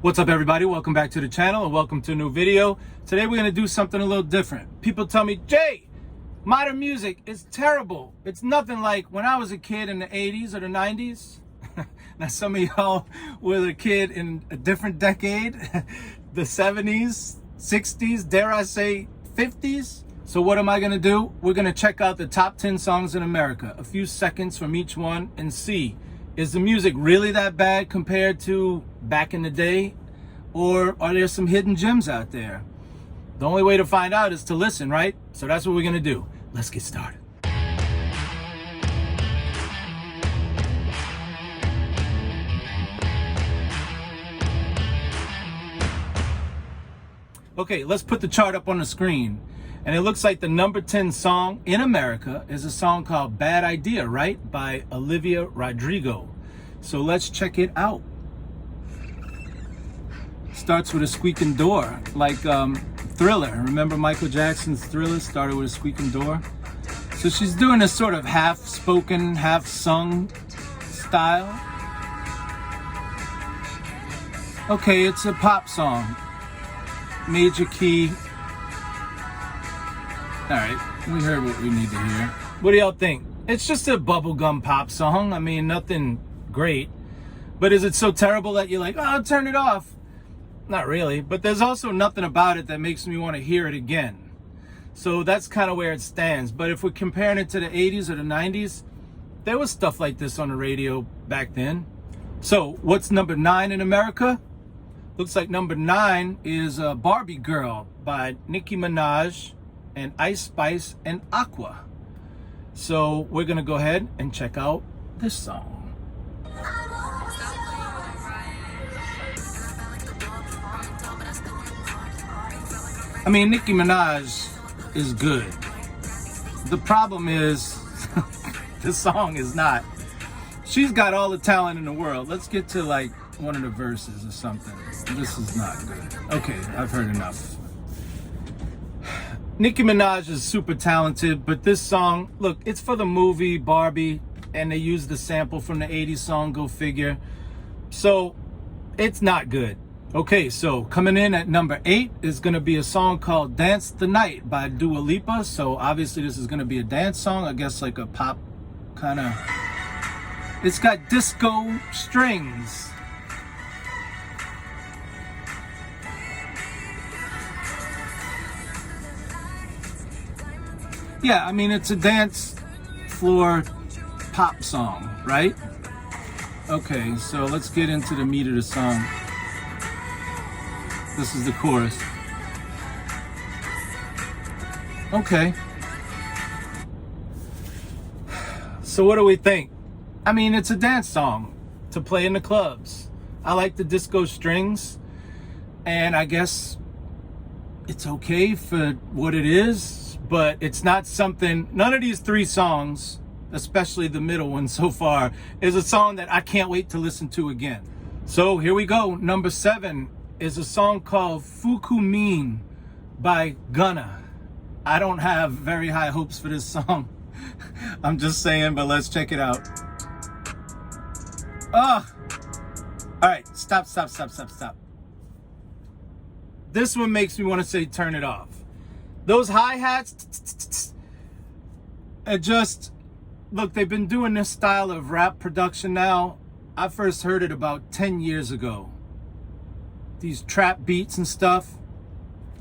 What's up, everybody? Welcome back to the channel and welcome to a new video. Today we're going to do something a little different. People tell me, Jay, modern music is terrible. It's nothing like when I was a kid in the 80s or the 90s. Now some of y'all were a kid in a different decade, the 70s, 60s, dare I say 50s. So what am I going to do? We're going to check out the top 10 songs in America, a few seconds from each one, and see, is the music really that bad compared to back in the day? Or are there some hidden gems out there? The only way to find out is to listen, right? So that's what we're gonna do. Let's get started. Okay, let's put the chart up on the screen. And it looks like the number 10 song in America is a song called Bad Idea, right? By Olivia Rodrigo. So let's check it out. Starts with a squeaking door, like Thriller. Remember Michael Jackson's Thriller started with a squeaking door? So she's doing this sort of half-spoken, half-sung style. Okay, it's a pop song. Major key. All right, we heard what we need to hear. What do y'all think? It's just a bubblegum pop song. I mean, nothing great. But is it so terrible that you're like, oh, turn it off? Not really. But there's also nothing about it that makes me want to hear it again. So that's kind of where it stands. But if we're comparing it to the 80s or the 90s, there was stuff like this on the radio back then. So what's number 9 in America? Looks like number 9 is Barbie Girl by Nicki Minaj and Ice Spice and Aqua. So we're gonna go ahead and check out this song. I mean, Nicki Minaj is good. The problem is, this song is not. She's got all the talent in the world. Let's get to like one of the verses or something. This is not good. Okay, I've heard enough. Nicki Minaj is super talented, but this song, look, it's for the movie Barbie, and they used the sample from the 80s song, go figure. So, it's not good. Okay, so coming in at number 8 is going to be a song called Dance the Night by Dua Lipa. So, obviously this is going to be a dance song, I guess like a pop kind of... It's got disco strings. Yeah, I mean, it's a dance floor pop song, right? Okay, so let's get into the meat of the song. This is the chorus. Okay. So what do we think? I mean, it's a dance song to play in the clubs. I like the disco strings, and I guess it's okay for what it is. But it's not something, none of these 3 songs, especially the middle one so far, is a song that I can't wait to listen to again. So here we go. Number 7 is a song called Fuku by Gunna. I don't have very high hopes for this song. I'm just saying, but let's check it out. All right, stop. This one makes me want to say turn it off. Those hi-hats, it just, look, they've been doing this style of rap production now. I first heard it about 10 years ago. These trap beats and stuff.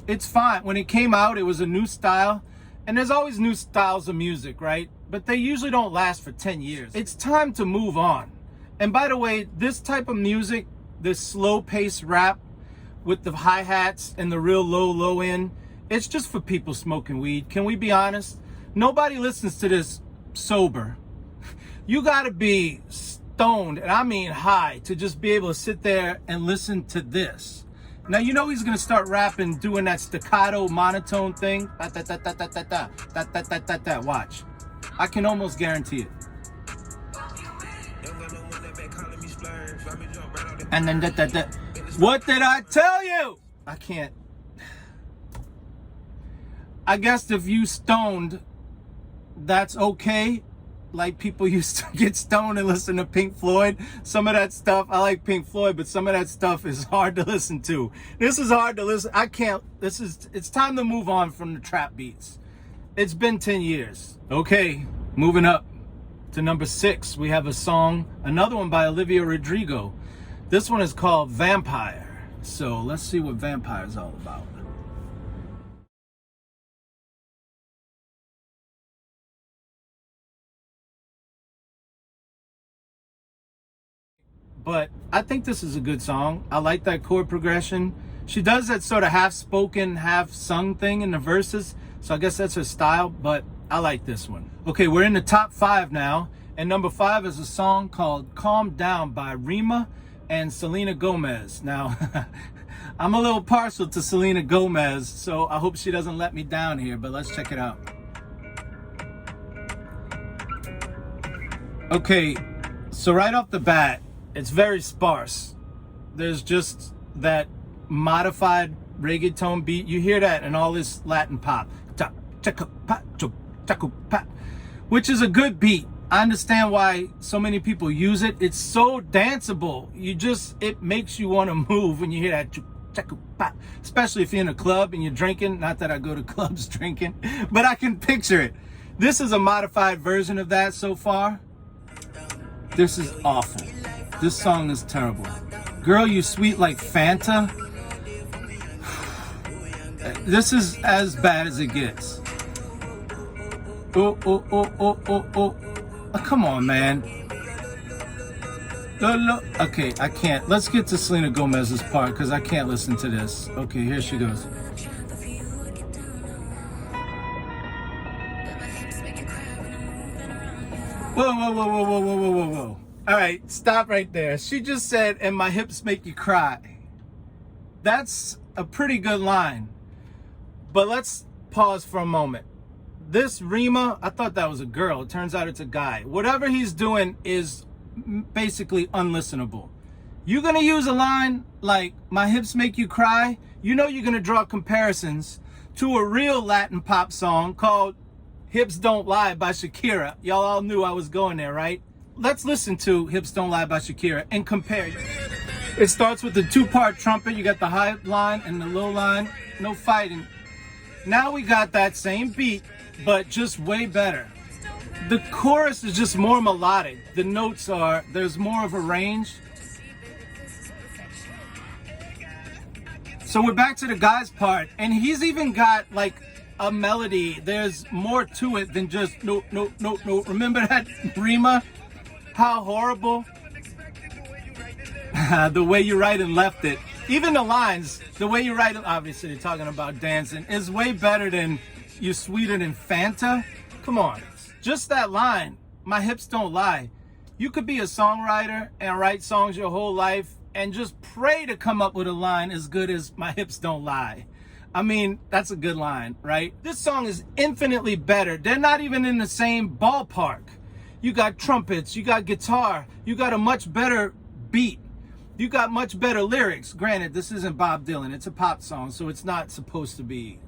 It's fine. When it came out, it was a new style. And there's always new styles of music, right? But they usually don't last for 10 years. It's time to move on. And by the way, this type of music, this slow-paced rap with the hi-hats and the real low end, it's just for people smoking weed. Can we be honest? Nobody listens to this sober. You gotta be stoned, and I mean high, to just be able to sit there and listen to this. Now, you know he's gonna start rapping, doing that staccato monotone thing. Watch. I can almost guarantee it. And then What did I tell you? I can't. I guess if you stoned, that's okay. like people used to get stoned and listen to Pink Floyd. Some of that stuff, I like Pink Floyd, but some of that stuff is hard to listen to. This is hard to listen. It's time to move on from the trap beats. It's been 10 years. Okay, moving up to number 6, we have a song, another one by Olivia Rodrigo. This one is called Vampire. So let's see what Vampire is all about. But I think this is a good song. I like that chord progression. She does that sort of half-spoken, half-sung thing in the verses. So I guess that's her style, but I like this one. Okay, we're in the top 5 now. And number 5 is a song called Calm Down by Rima and Selena Gomez. Now, I'm a little partial to Selena Gomez, so I hope she doesn't let me down here, but let's check it out. Okay, so right off the bat, it's very sparse. There's just that modified reggaeton beat. You hear that in all this Latin pop. Which is a good beat. I understand why so many people use it. It's so danceable. It makes you want to move when you hear that. Especially if you're in a club and you're drinking. Not that I go to clubs drinking, but I can picture it. This is a modified version of that so far. This is awful. This song is terrible. Girl, you sweet like Fanta. This is as bad as it gets. Oh. Oh, come on, man. Okay, I can't. Let's get to Selena Gomez's part because I can't listen to this. Okay, here she goes. Whoa. All right, stop right there. She just said, and my hips make you cry. That's a pretty good line. But let's pause for a moment. This Rima, I thought that was a girl. It turns out it's a guy. Whatever he's doing is basically unlistenable. You're going to use a line like, my hips make you cry. You know you're going to draw comparisons to a real Latin pop song called Hips Don't Lie by Shakira. Y'all all knew I was going there, right? Let's listen to Hips Don't Lie by Shakira and compare. It starts with the 2-part trumpet. You got the high line and the low line. No fighting. Now we got that same beat, but just way better. The chorus is just more melodic. The notes there's more of a range. So we're back to the guy's part, and he's even got like a melody. There's more to it than just no. Remember that Rima? How horrible. The way you write and left it. Even the lines, the way you write it, obviously they're talking about dancing, is way better than you sweeter than Fanta. Come on. Just that line, my hips don't lie. You could be a songwriter and write songs your whole life and just pray to come up with a line as good as my hips don't lie. I mean, that's a good line, right? This song is infinitely better. They're not even in the same ballpark. You got trumpets, you got guitar, you got a much better beat. You got much better lyrics. Granted, this isn't Bob Dylan. It's a pop song, so it's not supposed to be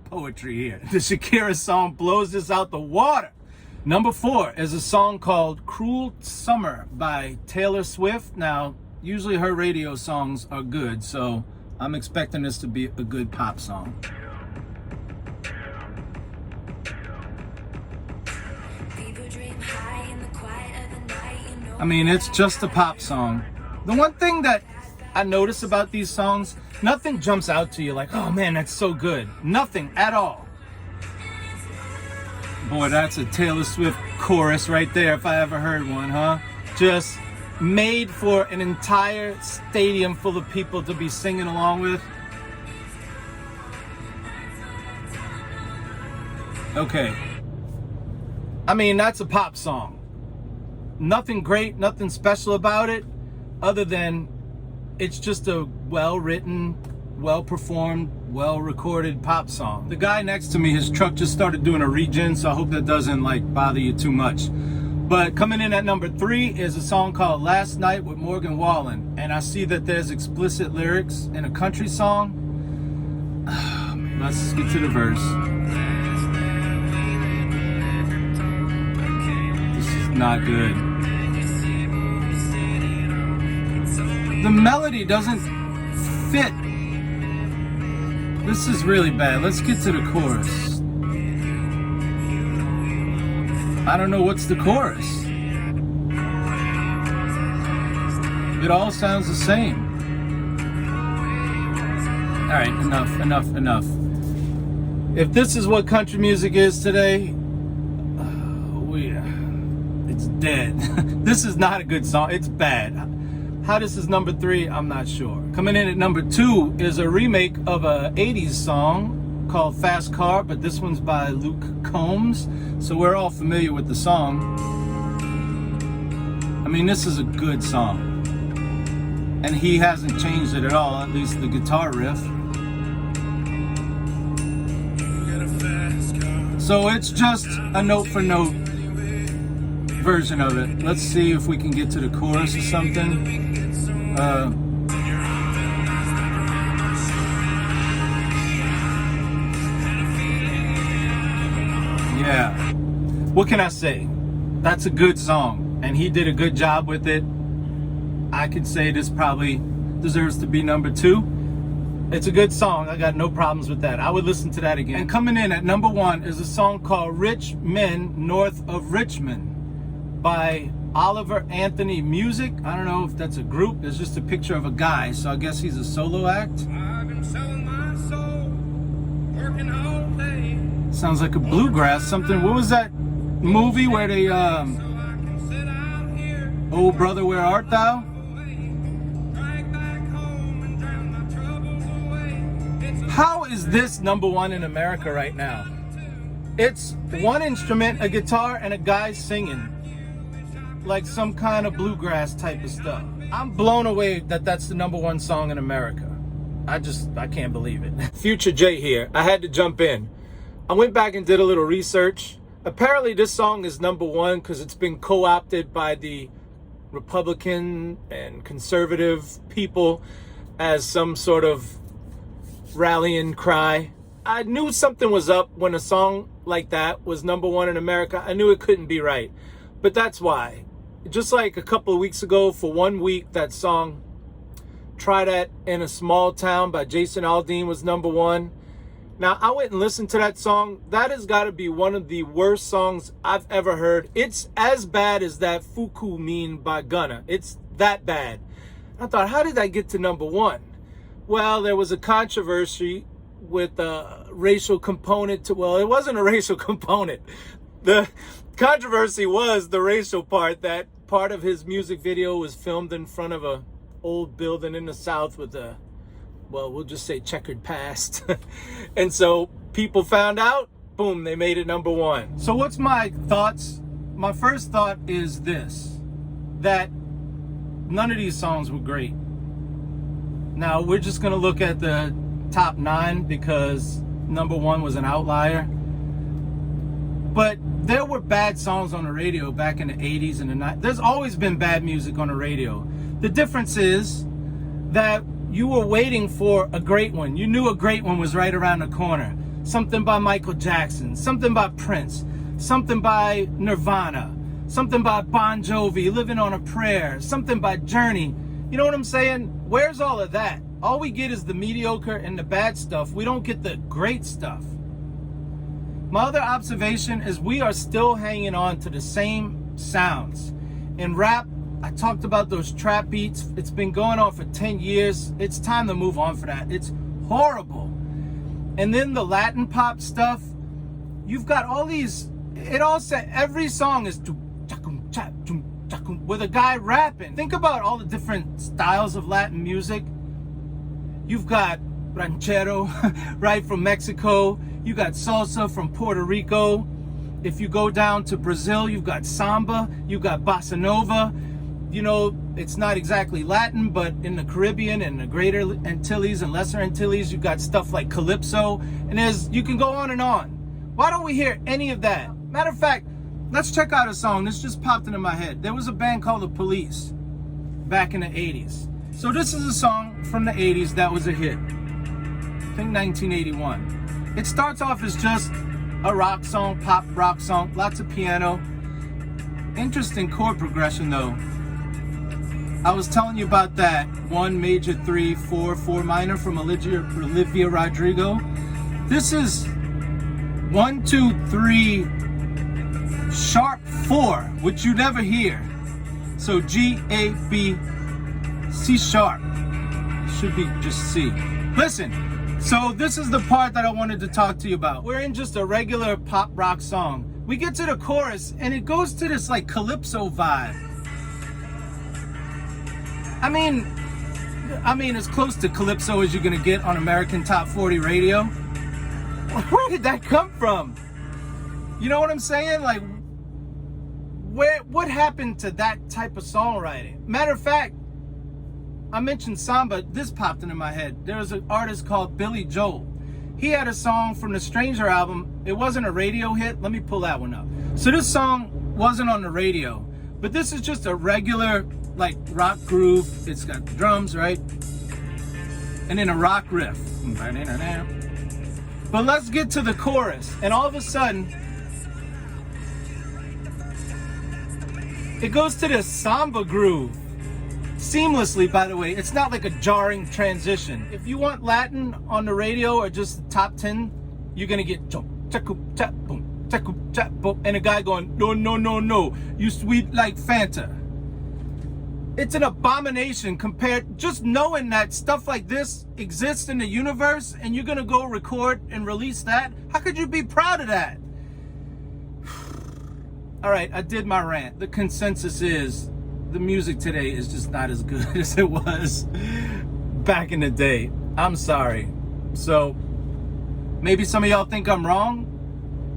poetry here. The Shakira song blows this out the water. Number 4 is a song called Cruel Summer by Taylor Swift. Now, usually her radio songs are good, so I'm expecting this to be a good pop song. I mean, it's just a pop song. The one thing that I notice about these songs, nothing jumps out to you like, oh man, that's so good. Nothing at all. Boy, that's a Taylor Swift chorus right there if I ever heard one, huh? Just made for an entire stadium full of people to be singing along with. Okay. I mean, that's a pop song. Nothing great, nothing special about it, other than it's just a well-written, well-performed, well-recorded pop song. The guy next to me, his truck just started doing a regen, so I hope that doesn't like bother you too much. But coming in at number 3 is a song called Last Night with Morgan Wallen. And I see that there's explicit lyrics in a country song. Let's get to the verse. not good. The melody doesn't fit. This is really bad. Let's get to the chorus. I don't know what's the chorus. It all sounds the same. All right, enough. If this is what country music is today, it's dead. This is not a good song. It's bad. How this is number 3, I'm not sure. Coming in at number 2 is a remake of a 80s song called Fast Car, but this one's by Luke Combs, so we're all familiar with the song. I mean, this is a good song, and he hasn't changed it at all, at least the guitar riff. So it's just a note for note version of it. Let's see if we can get to the chorus or something. Yeah, what can I say? That's a good song, and he did a good job with it. I could say this probably deserves to be number 2. It's a good song. I got no problems with that. I would listen to that again. And coming in at number 1 is a song called Rich Men North of Richmond by Oliver Anthony Music. I don't know if that's a group. There's just a picture of a guy, so I guess he's a solo act. I've been selling my soul, working all day. Sounds like a bluegrass something. What was that movie where they Oh Brother, Where Art Thou? How is this number 1 in America right now? It's one instrument, a guitar, and a guy singing like some kind of bluegrass type of stuff. I'm blown away that that's the number 1 song in America. I can't believe it. Future J here. I had to jump in. I went back and did a little research. Apparently this song is number 1 because it's been co-opted by the Republican and conservative people as some sort of rallying cry. I knew something was up when a song like that was number 1 in America. I knew it couldn't be right. But that's why. Just like a couple of weeks ago, for 1 week, that song Try That in a Small Town by Jason Aldean was number 1. Now, I went and listened to that song. That has got to be one of the worst songs I've ever heard. It's as bad as that Fuku meme by Gunna. It's that bad. I thought, how did that get to number 1? Well, there was a controversy with a racial component to, well, it wasn't a racial component. The controversy was the racial part, that part of his music video was filmed in front of a old building in the South with a, well, we'll just say checkered past. And so people found out, boom, they made it number 1. So what's my thoughts? My first thought is this, that none of these songs were great. Now, we're just going to look at the top 9 because number 1 was an outlier. But there were bad songs on the radio back in the 80s and the 90s. There's always been bad music on the radio. The difference is that you were waiting for a great one. You knew a great one was right around the corner. Something by Michael Jackson, something by Prince, something by Nirvana, something by Bon Jovi, Living on a Prayer, something by Journey. You know what I'm saying? Where's all of that? All we get is the mediocre and the bad stuff. We don't get the great stuff. My other observation is we are still hanging on to the same sounds. In rap, I talked about those trap beats. It's been going on for 10 years. It's time to move on for that. It's horrible. And then the Latin pop stuff, you've got all these, it all said, every song is with a guy rapping. Think about all the different styles of Latin music. You've got ranchero, right, from Mexico. You got salsa from Puerto Rico. If you go down to Brazil, you've got samba, you've got bossa nova. You know, it's not exactly Latin, but in the Caribbean and the Greater Antilles and Lesser Antilles, you've got stuff like calypso. And you can go on and on. Why don't we hear any of that? Matter of fact, let's check out a song. This just popped into my head. There was a band called The Police back in the 80s. So this is a song from the 80s that was a hit. I think 1981. It starts off as just a rock song, pop rock song, lots of piano. Interesting chord progression though. I was telling you about that 1 major 3 4 4 minor from Olivia Rodrigo. This is 1 2 3 sharp 4, which you never hear. So G A B C sharp. It should be just C. Listen, so this is the part that I wanted to talk to you about. We're in just a regular pop rock song. We get to the chorus and it goes to this like calypso vibe. I mean as close to calypso as you're gonna get on American Top 40 radio. Where did that come from? You know what I'm saying? Like, what happened to that type of songwriting? Matter of fact, I mentioned samba, this popped into my head. There was an artist called Billy Joel. He had a song from the Stranger album. It wasn't a radio hit. Let me pull that one up. So this song wasn't on the radio, but this is just a regular like rock groove. It's got drums, right? And then a rock riff. But let's get to the chorus. And all of a sudden, it goes to this samba groove. Seamlessly, by the way. It's not like a jarring transition. If you want Latin on the radio or just the top 10, you're gonna get and a guy going, no, no, no, no, you sweet like Fanta. It's an abomination compared, just knowing that stuff like this exists in the universe and you're gonna go record and release that. How could you be proud of that? All right, I did my rant. The consensus is the music today is just not as good as it was back in the day. I'm sorry. So maybe some of y'all think I'm wrong.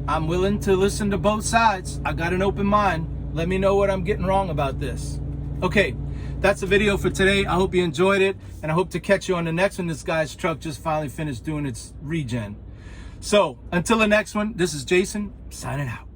I'm willing to listen to both sides. I got an open mind. Let me know what I'm getting wrong about this. Okay, that's the video for today. I hope you enjoyed it, and I hope to catch you on the next one. This guy's truck just finally finished doing its regen. So until the next one, this is Jason signing out.